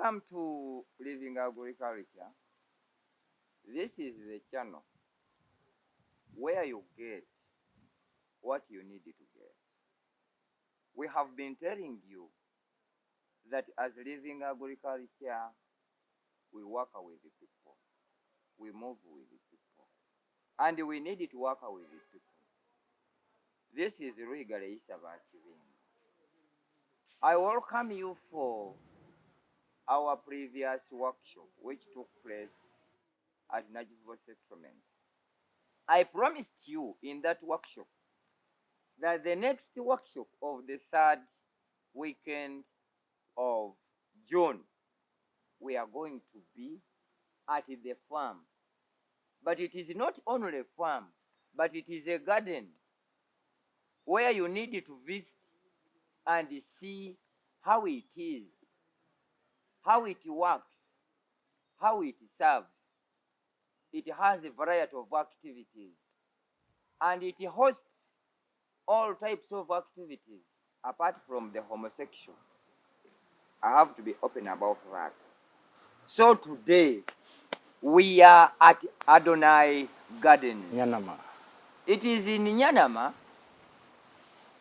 Welcome to Living Agriculture. This is the channel where you get what you need to get. We have been telling you that as Living Agriculture, we work with the people, we move with the people, and we need to work with the people. This is Lwigare. I welcome you for our previous workshop, which took place at Najivo Settlement. I promised you in that workshop that the next workshop of the third weekend of June, we are going to be at the farm. But it is not only a farm, but it is a garden where you need to visit and see how it is, how it works, how it serves. It has a variety of activities, and it hosts all types of activities apart from the homosexual. I have to be open about that. So today, we are at ADONAI Garden. Nyanama. It is in Nyanama.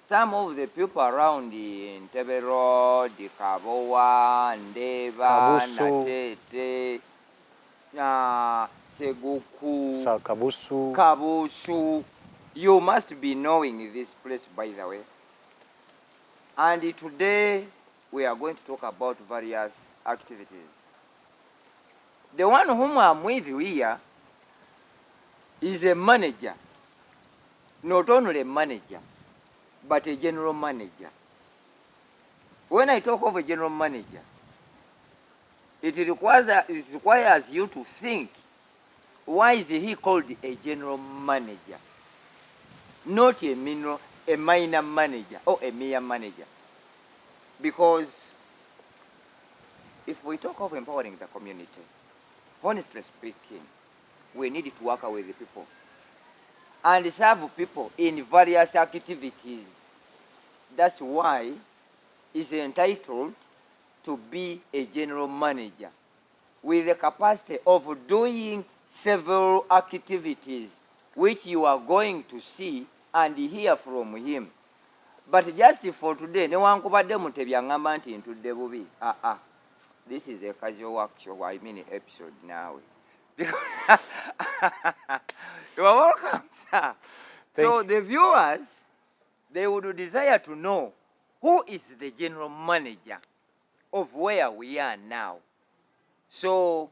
Some of the people around in Tebe Road, Kabowa, Ndeva, Natete, Seguku, Kabusu. You must be knowing this place, by the way. And today, we are going to talk about various activities. The one whom I'm with here is a manager. Not only a manager, but a general manager. When I talk of a general manager, it requires you to think, why is he called a general manager? Not a minor manager or a mere manager. Because if we talk of empowering the community, honestly speaking, we need to work with the people and serve people in various activities. That's why he's entitled to be a general manager with the capacity of doing several activities which you are going to see and hear from him. But just for today, this is a casual workshop, I mean episode now. You are welcome, sir. So the viewers, they would desire to know who is the general manager of where we are now. So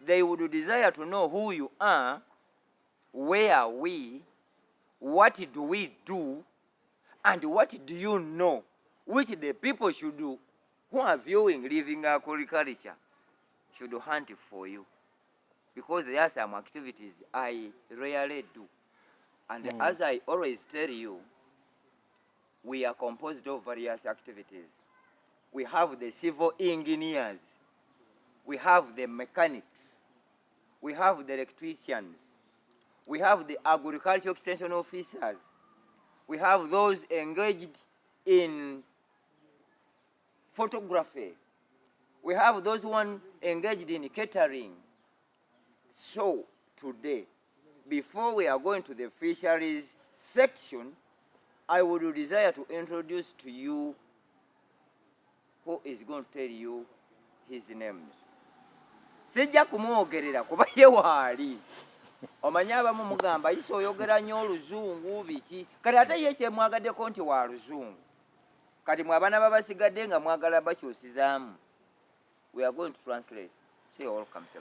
they would desire to know who you are, where are we, what do we do, and what do you know, which the people should do who are viewing Living Agriculture should hunt for you. Because there are some activities I rarely do. And as I always tell you, we are composed of various activities. We have the civil engineers, we have the mechanics, we have the electricians, we have the agricultural extension officers, we have those engaged in photography, we have those one engaged in catering. So today, before we are going to the fisheries section, I would desire to introduce to you who is going to tell you his names. Sijja kumwogerera kuba ye waali. Omanyi abamu mugamba iso oyogera nnyo oluzungu biki. Kati ate ye kyemwagaddeko nti wa luzungu. Kati mwe abaana babasigadde nga mwagala bakyusizaamu. We are going to translate. Say welcome, sir.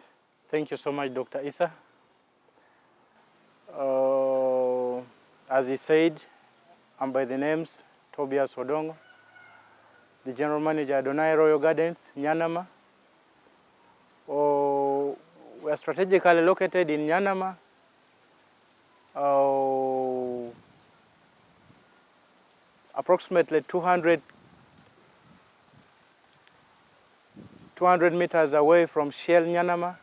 Thank you so much, Dr. Issa. As he said, I'm by the names Tobias Odongo, the General Manager at ADONAI Royal Gardens, Nyanama. We are strategically located in Nyanama. Approximately 200 meters away from Shell Nyanama,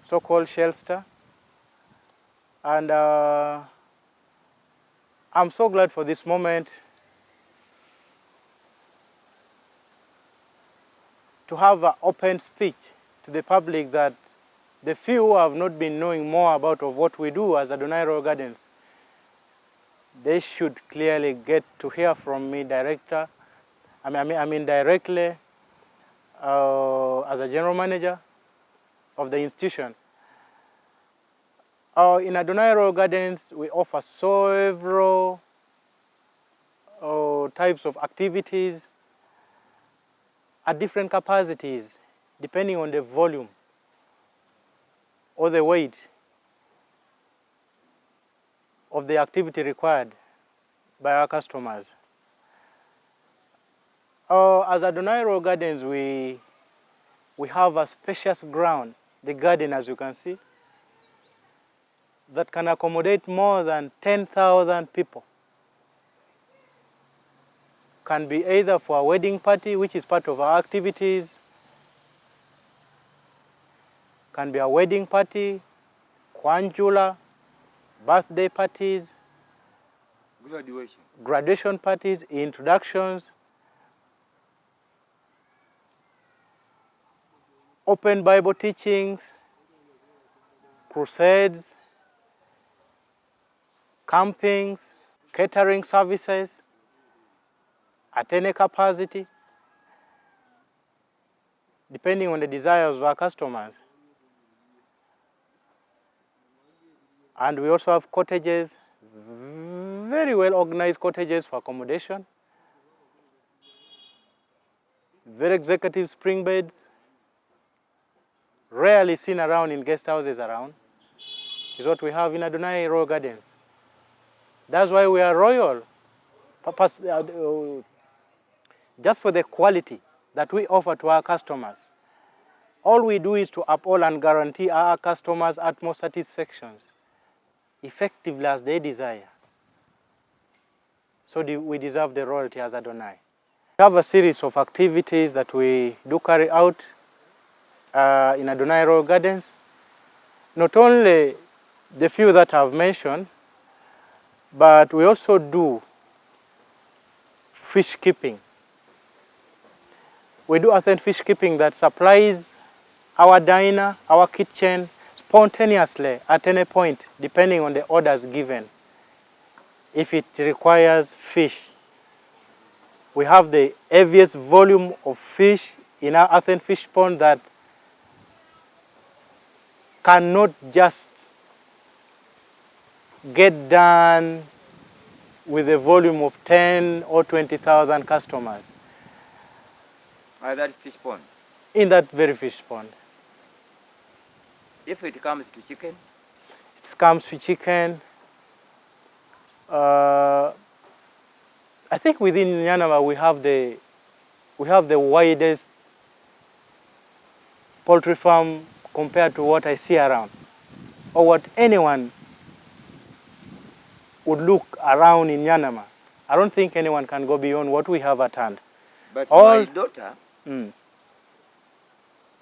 so-called Shellster. And I'm so glad for this moment to have an open speech to the public that the few who have not been knowing more about of what we do as ADONAI Royal Gardens, they should clearly get to hear from me directly as a general manager of the institution. In ADONAI Royal Gardens, we offer several types of activities at different capacities, depending on the volume or the weight of the activity required by our customers. As ADONAI Royal Gardens, we have a spacious ground, the garden as you can see, that can accommodate more than 10,000 people. Can be either for a wedding party, which is part of our activities, can be a wedding party, kwanjula, birthday parties, graduation parties, introductions, open Bible teachings, crusades, campings, catering services at any capacity, depending on the desires of our customers. And we also have cottages, very well organized cottages for accommodation, very executive spring beds, rarely seen around in guest houses around, is what we have in ADONAI Royal Gardens. That's why we are royal, just for the quality that we offer to our customers. All we do is to uphold and guarantee our customers' utmost satisfactions, effectively as they desire. So we deserve the royalty as ADONAI. We have a series of activities that we do carry out in ADONAI Royal Gardens. Not only the few that I've mentioned, but we also do fish keeping. We do authentic fish keeping that supplies our diner, our kitchen, spontaneously at any point, depending on the orders given. If it requires fish, we have the heaviest volume of fish in our authentic fish pond that cannot just get done with a volume of 10 or 20,000 customers. That fish pond? In that very fish pond. If it comes to chicken? It comes to chicken. I think within Nyanama we have the widest poultry farm compared to what I see around, or what anyone would look around in Nyanama. I don't think anyone can go beyond what we have at hand. But my daughter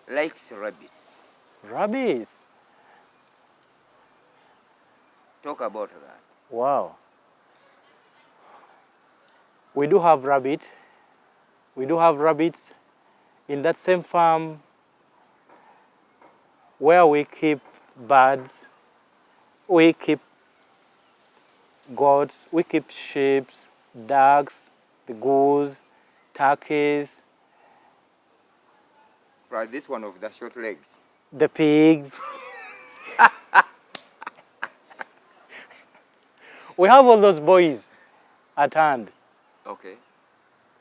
likes rabbits. Rabbits? Talk about that. Wow. We do have rabbit. We do have rabbits in that same farm where we keep birds, we keep goats, we keep sheep, ducks, the goose, turkeys. Right, this one of the short legs. The pigs. We have all those boys at hand. Okay.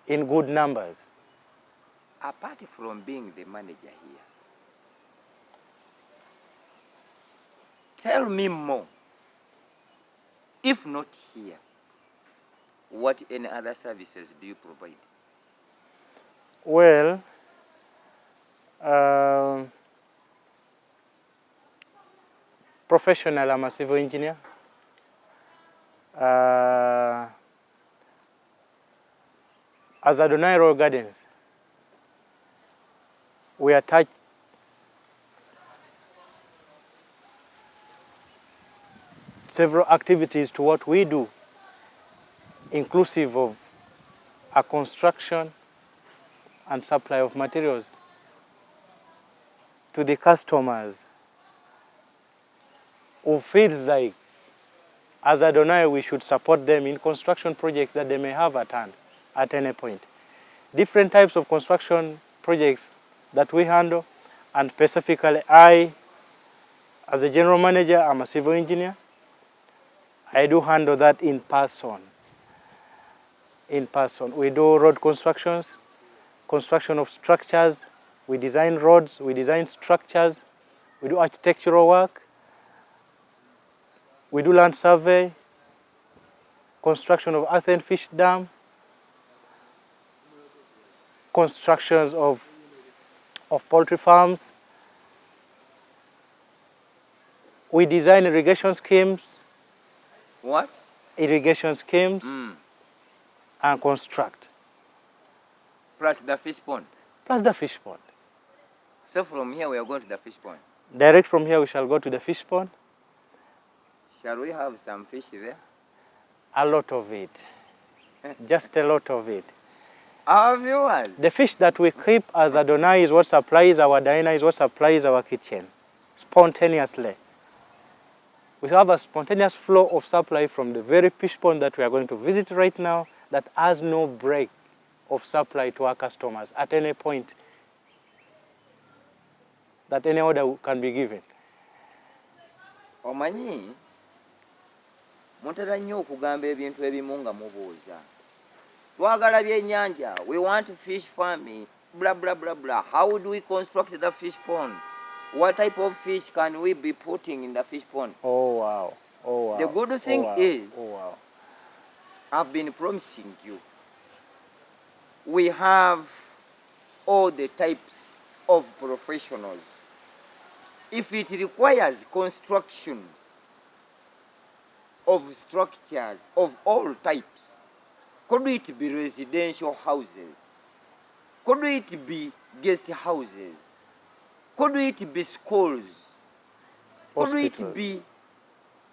In good numbers. Apart from being the manager here, tell me more. If not here, what any other services do you provide? Well, professional, I'm a civil engineer. As ADONAI Royal Gardens, we attach several activities to what we do, inclusive of a construction and supply of materials to the customers who feels like, as ADONAI, we should support them in construction projects that they may have at hand at any point. Different types of construction projects that we handle, and specifically I, as a general manager, I'm a civil engineer. I do handle that in person. In person. We do road constructions, construction of structures. We design roads, we design structures. We do architectural work. We do land survey, construction of earth and fish dam, constructions of poultry farms. We design irrigation schemes. What? Irrigation schemes and construct. Plus the fish pond. Plus the fish pond. So from here we are going to the fish pond. Direct from here we shall go to the fish pond. Shall we have some fish there? A lot of it. Just a lot of it. Our viewers. The fish that we keep as ADONAI is what supplies our diner, is what supplies our kitchen, spontaneously. We have a spontaneous flow of supply from the very fish pond that we are going to visit right now that has no break of supply to our customers at any point that any order can be given. Omanyi, mutera nnyo okugamba ebintu ebimu nga mubuuza. Twagala byennyanja, we want fish farming, blah, blah, blah, blah. How do we construct the fish pond? What type of fish can we be putting in the fish pond? Oh, wow. Oh, wow. The good thing is, wow. I've been promising you, we have all the types of professionals. If it requires construction of structures of all types, could it be residential houses? Could it be guest houses? Could it be schools? Could it be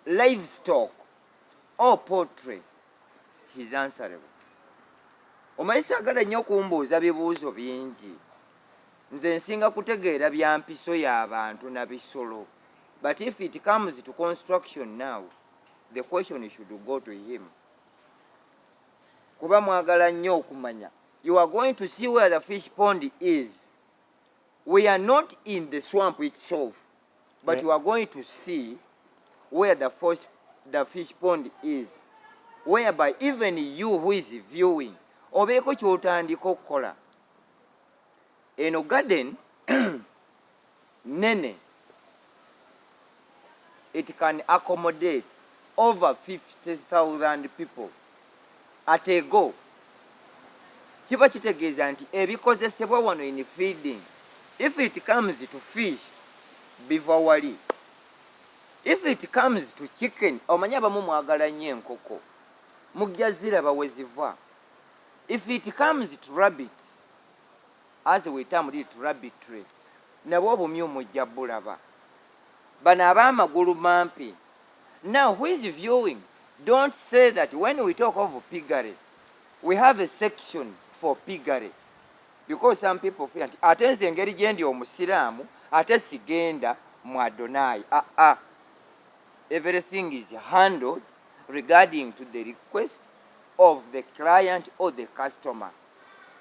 livestock or poultry? He's answerable. Omanyi saagala nnyo kumbuuza bibuuzo bingi. Nze nsinga kutegeera bya mpiso y'abantu na bisolo. But if it comes to construction now, the question should go to him. Kuba mwagala nnyo okumanya. You are going to see where the fish pond is. We are not in the swamp itself, but you are going to see where the fish pond is, whereby even you who is viewing, obeeko ky'otandika okukola. Eno garden, nene, it can accommodate over 50,000 people at a go. Kiba kitegeeza nti ebikozesebwa wano in feeding, if it comes to fish, biva wali. If it comes to chicken, omanyi abamu mwagala nnyo enkoko, mujja ziraba we ziva. If it comes to rabbits, as we termed it rabbitry, nabwo obumyu mujja bulaba. Bano ab'amagulu mampi. Now, who is viewing? Don't say that when we talk of piggery, we have a section for piggery. Because some people feel that ate nze engeri gye ndi omusiraamu ate sigenda mu ADONAI. Everything is handled regarding to the request of the client or the customer.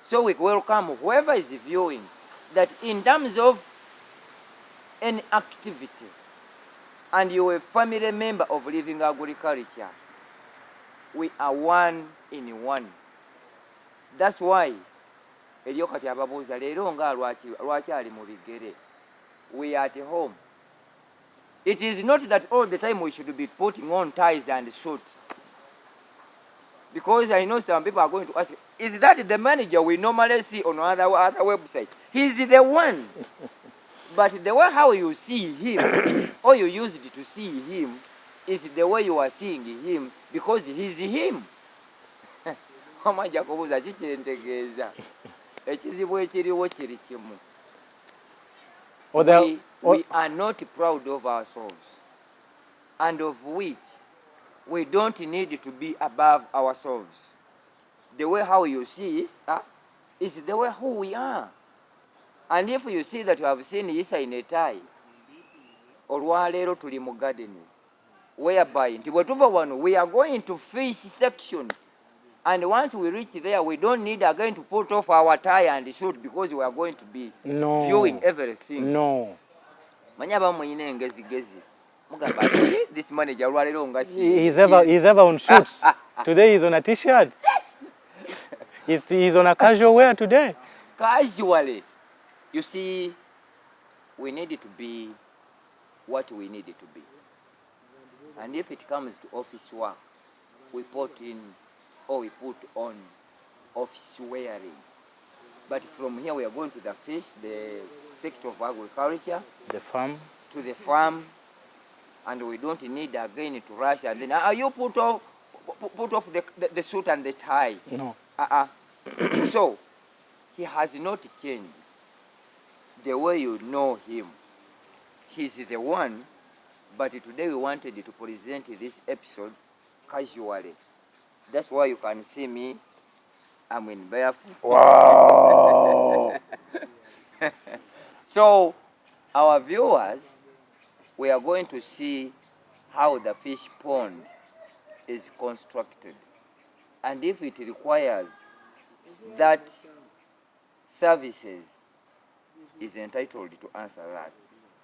So we welcome whoever is viewing that in terms of an activity and you're a family member of living agriculture, we are one in one. That's why eriyo kati ababuuza leero nga lwaki ali mu bigere. We are at home. It is not that all the time we should be putting on ties and suits. Because I know some people are going to ask, is that the manager we normally see on other websites? He's the one. But the way how you see him, or you used to see him, is the way you are seeing him, because he's him. Omajja kubuuza kikyentegeeza. Ekizibu ekiriwo kiri kimu. We are not proud of ourselves, and of which we don't need to be above ourselves. The way how you see us is the way who we are. And if you see that you have seen Isa in a tie, olwaleero tuli mu gardens, whereby nti bwe tuva wano we are going to fish section, and once we reach there we don't need again to put off our tie and shoot because we are going to be viewing everything. No. Manya bamuyina engezigezi mugamba this manager olwaleero nga He's ever on shoots. Today he's on a t-shirt. He's on a casual wear today. Casually. You see, we need to be what we need to be. And if it comes to office work, we put on office wearing. But from here we are going to the fish, the sector of agriculture, The farm. to the farm, and we don't need again to rush and then you put off the suit and the tie. No. So he has not changed the way you know him. He's the one, but today we wanted to present this episode casually. That's why you can see me, I'm in barefoot. Wow. So our viewers, we are going to see how the fish pond is constructed, and if it requires that services, is entitled to answer that.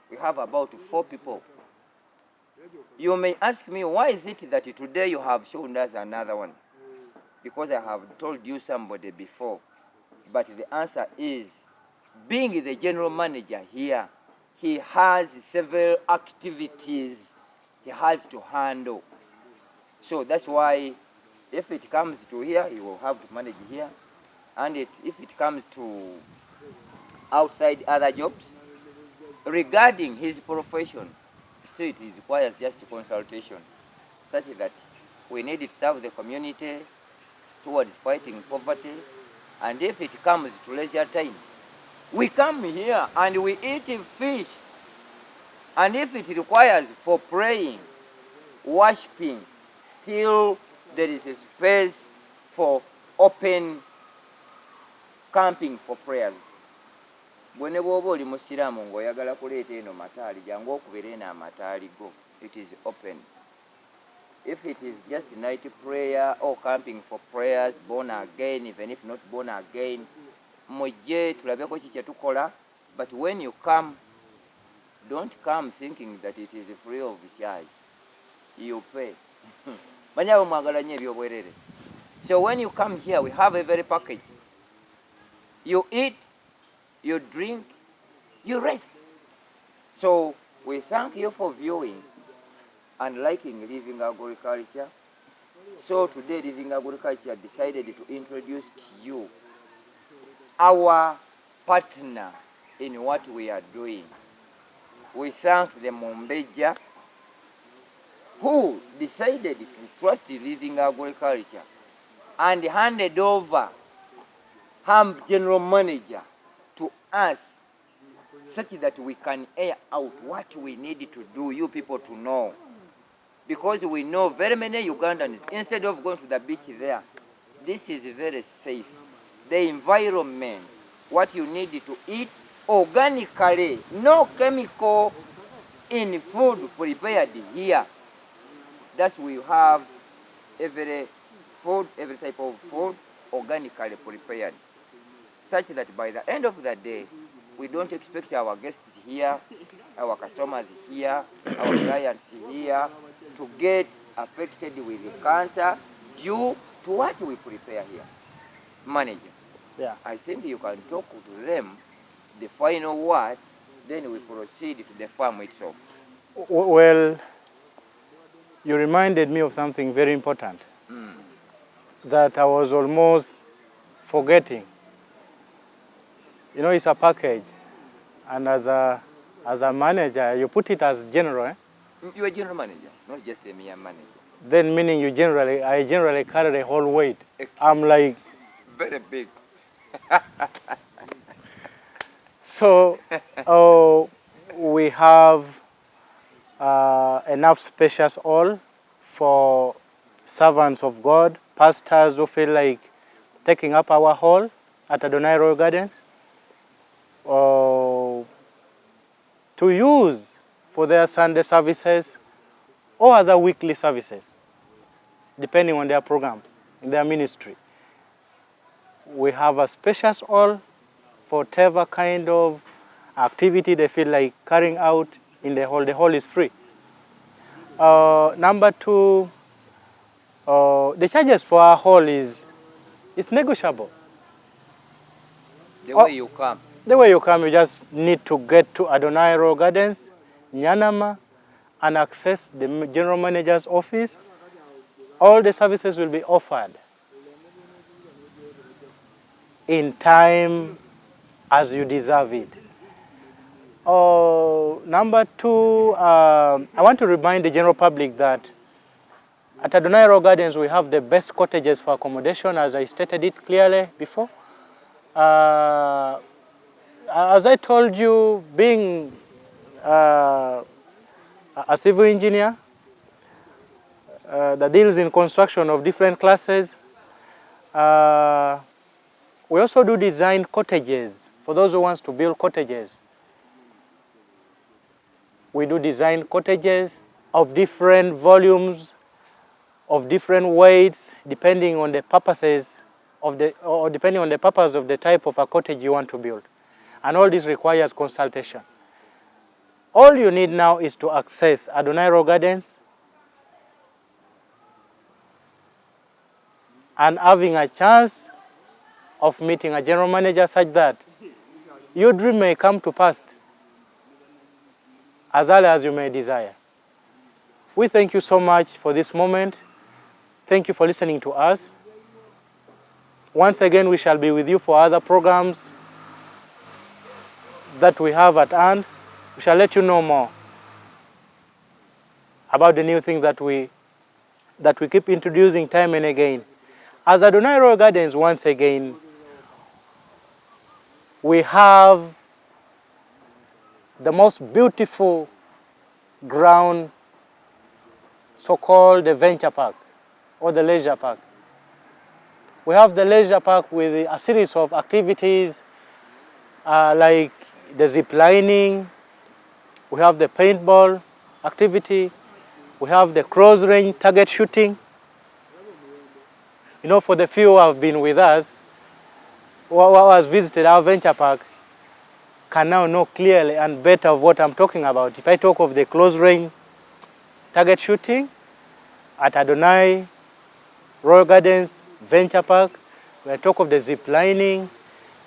We have about 4 people. You may ask me, why is it that today you have shown us another one? Because I have told you somebody before. But the answer is, being the general manager here, he has several activities he has to handle. So that's why if it comes to here, he will have to manage here. And if it comes to outside other jobs, regarding his profession, still it requires just a consultation, such that we need to serve the community towards fighting poverty. And if it comes to leisure time, we come here and we eat fish. And if it requires for praying, worshiping, still there is a space for open camping for prayers. Bwene bwoba oli musiraamu ng'oyagala kuleeta eno mataali jangu okubera eno amataali go, it is open. If it is just night prayer or camping for prayers, born again, even if not born again, mujje tulabeko ki kye tukola. But when you come, don't come thinking that it is free of charge. You pay. Banyabo mwagala nnyo ebyobwerere. So when you come here, we have a very package. You eat, you drink, you rest. So we thank you for viewing and liking Living Agriculture. So today Living Agriculture decided to introduce to you our partner in what we are doing. We thank the Mombeja who decided to trust Living Agriculture and handed over her general manager to us, such that we can air out what we need to do, you people to know. Because we know very many Ugandans, instead of going to the beach there, this is very safe. The environment, what you need to eat organically, no chemical in food prepared here. Thus we have every type of food organically prepared, such that by the end of the day, we don't expect our guests here, our customers here, our clients here to get affected with cancer due to what we prepare here. Manager, Yeah. I think you can talk to them the final word, then we proceed to the farm itself. Well, you reminded me of something very important that I was almost forgetting. You know, it's a package, and as a manager, you put it as general. Eh? You're a general manager, not just a mere manager. Then meaning I generally carry the whole weight. I'm like very big. So we have enough spacious all for servants of God, pastors who feel like taking up our hall at ADONAI Royal Gardens. to use for their Sunday services or other weekly services, depending on their program, in their ministry. We have a spacious hall for whatever kind of activity they feel like carrying out in the hall. The hall is free. Number two, the charges for our hall is negotiable. The way you come. The way you come, you just need to get to ADONAI Royal Gardens, Nyanama, and access the general manager's office. All the services will be offered in time as you deserve it. Number two, I want to remind the general public that at ADONAI Royal Gardens we have the best cottages for accommodation, as I stated it clearly before. As I told you, being a civil engineer that deals in construction of different classes, we also do design cottages for those who want to build cottages. We do design cottages of different volumes, of different weights, depending on the purposes of depending on the purpose of the type of a cottage you want to build. And all this requires consultation. All you need now is to access ADONAI Royal Gardens and having a chance of meeting a general manager such that your dream may come to pass as early as you may desire. We thank you so much for this moment. Thank you for listening to us. Once again, we shall be with you for other programs that we have at hand. We shall let you know more about the new things that we keep introducing time and again. As ADONAI Royal Gardens, once again, we have the most beautiful ground, so-called the venture park or the leisure park. We have the leisure park with a series of activities like the zip lining. We have the paintball activity. We have the close range target shooting. You know, for the few who have been with us, who has visited our venture park, can now know clearly and better of what I'm talking about. If I talk of the close range target shooting at ADONAI Royal Gardens Venture Park, when I talk of the zip lining,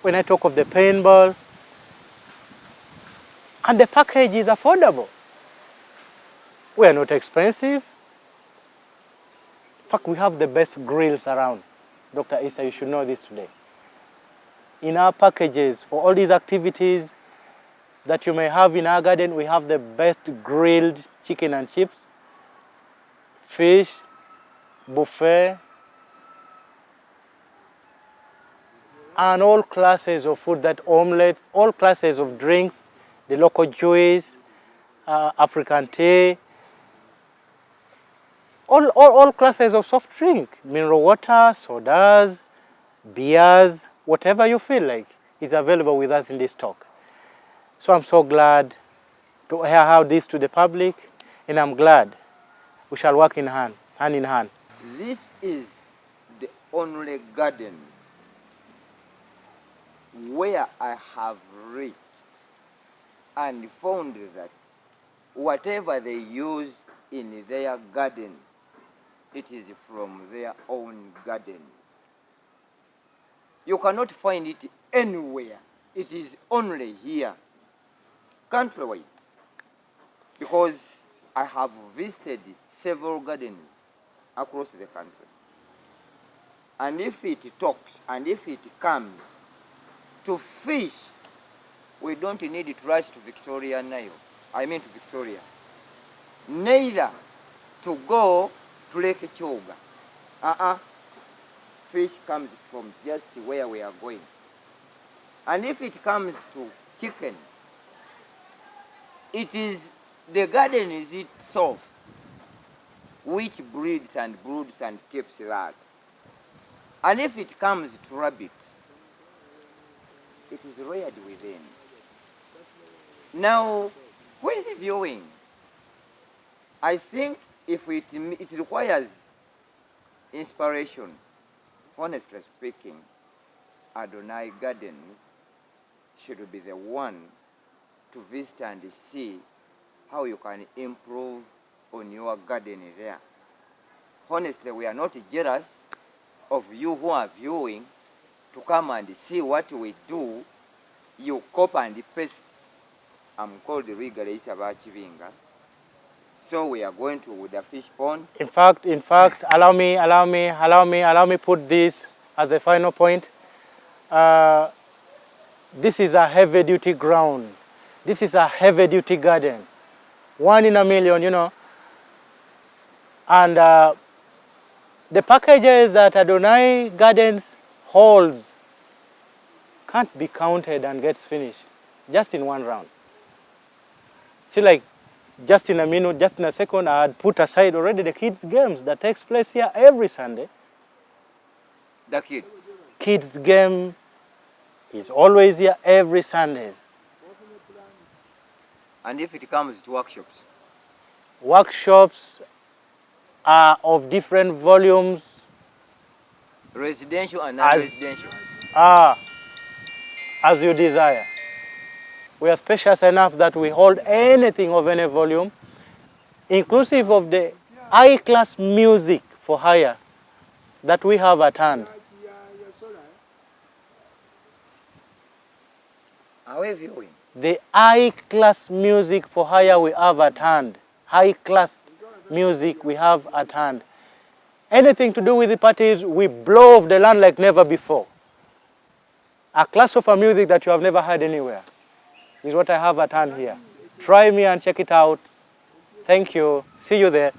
when I talk of the paintball, and the package is affordable. We are not expensive. In fact, we have the best grills around. Dr. Issa, you should know this today. In our packages, for all these activities that you may have in our garden, we have the best grilled chicken and chips, fish, buffet, and all classes of food, that omelets, all classes of drinks, the local juice, African tea, all classes of soft drink, mineral water, sodas, beers, whatever you feel like is available with us in this talk. So I'm so glad to hear how this to the public, and I'm glad we shall work in hand in hand. This is the only garden where I have reached and found that whatever they use in their garden, it is from their own gardens. You cannot find it anywhere. It is only here, countrywide, because I have visited several gardens across the country. And if it talks and if it comes to fish, we don't need to rush to Victoria Nile. I mean to Victoria. Neither to go to Lake Choga. Fish comes from just where we are going. And if it comes to chicken, it is the garden is itself which breeds and broods and keeps that. And if it comes to rabbits, it is reared within. Now, Who is viewing? I think if it requires inspiration, honestly speaking, ADONAI Gardens should be the one to visit and see how you can improve on your garden there. Honestly, we are not jealous of you who are viewing to come and see what we do. You copy and paste. I'm called Lwigare Chivinga. So we are going to the fish pond. In fact, allow me put this as the final point. This is a heavy-duty ground. This is a heavy-duty garden. 1 in a million, you know. And the packages that ADONAI Gardens holds can't be counted and gets finished just in one round. See, like, just in a minute, just in a second, I had put aside already the kids' games that takes place here every Sunday. The kids? Kids' game is always here every Sundays. And if it comes to workshops? Workshops are of different volumes. Residential and non-residential? As you desire. We are spacious enough that we hold anything of any volume, inclusive of the high-class music for hire that we have at hand. Are we viewing? The high-class music for hire we have at hand. High-class music we have at hand. Anything to do with the parties, we blow off the land like never before. A class of a music that you have never heard anywhere is what I have at hand here. Try me and check it out. Thank you. See you there.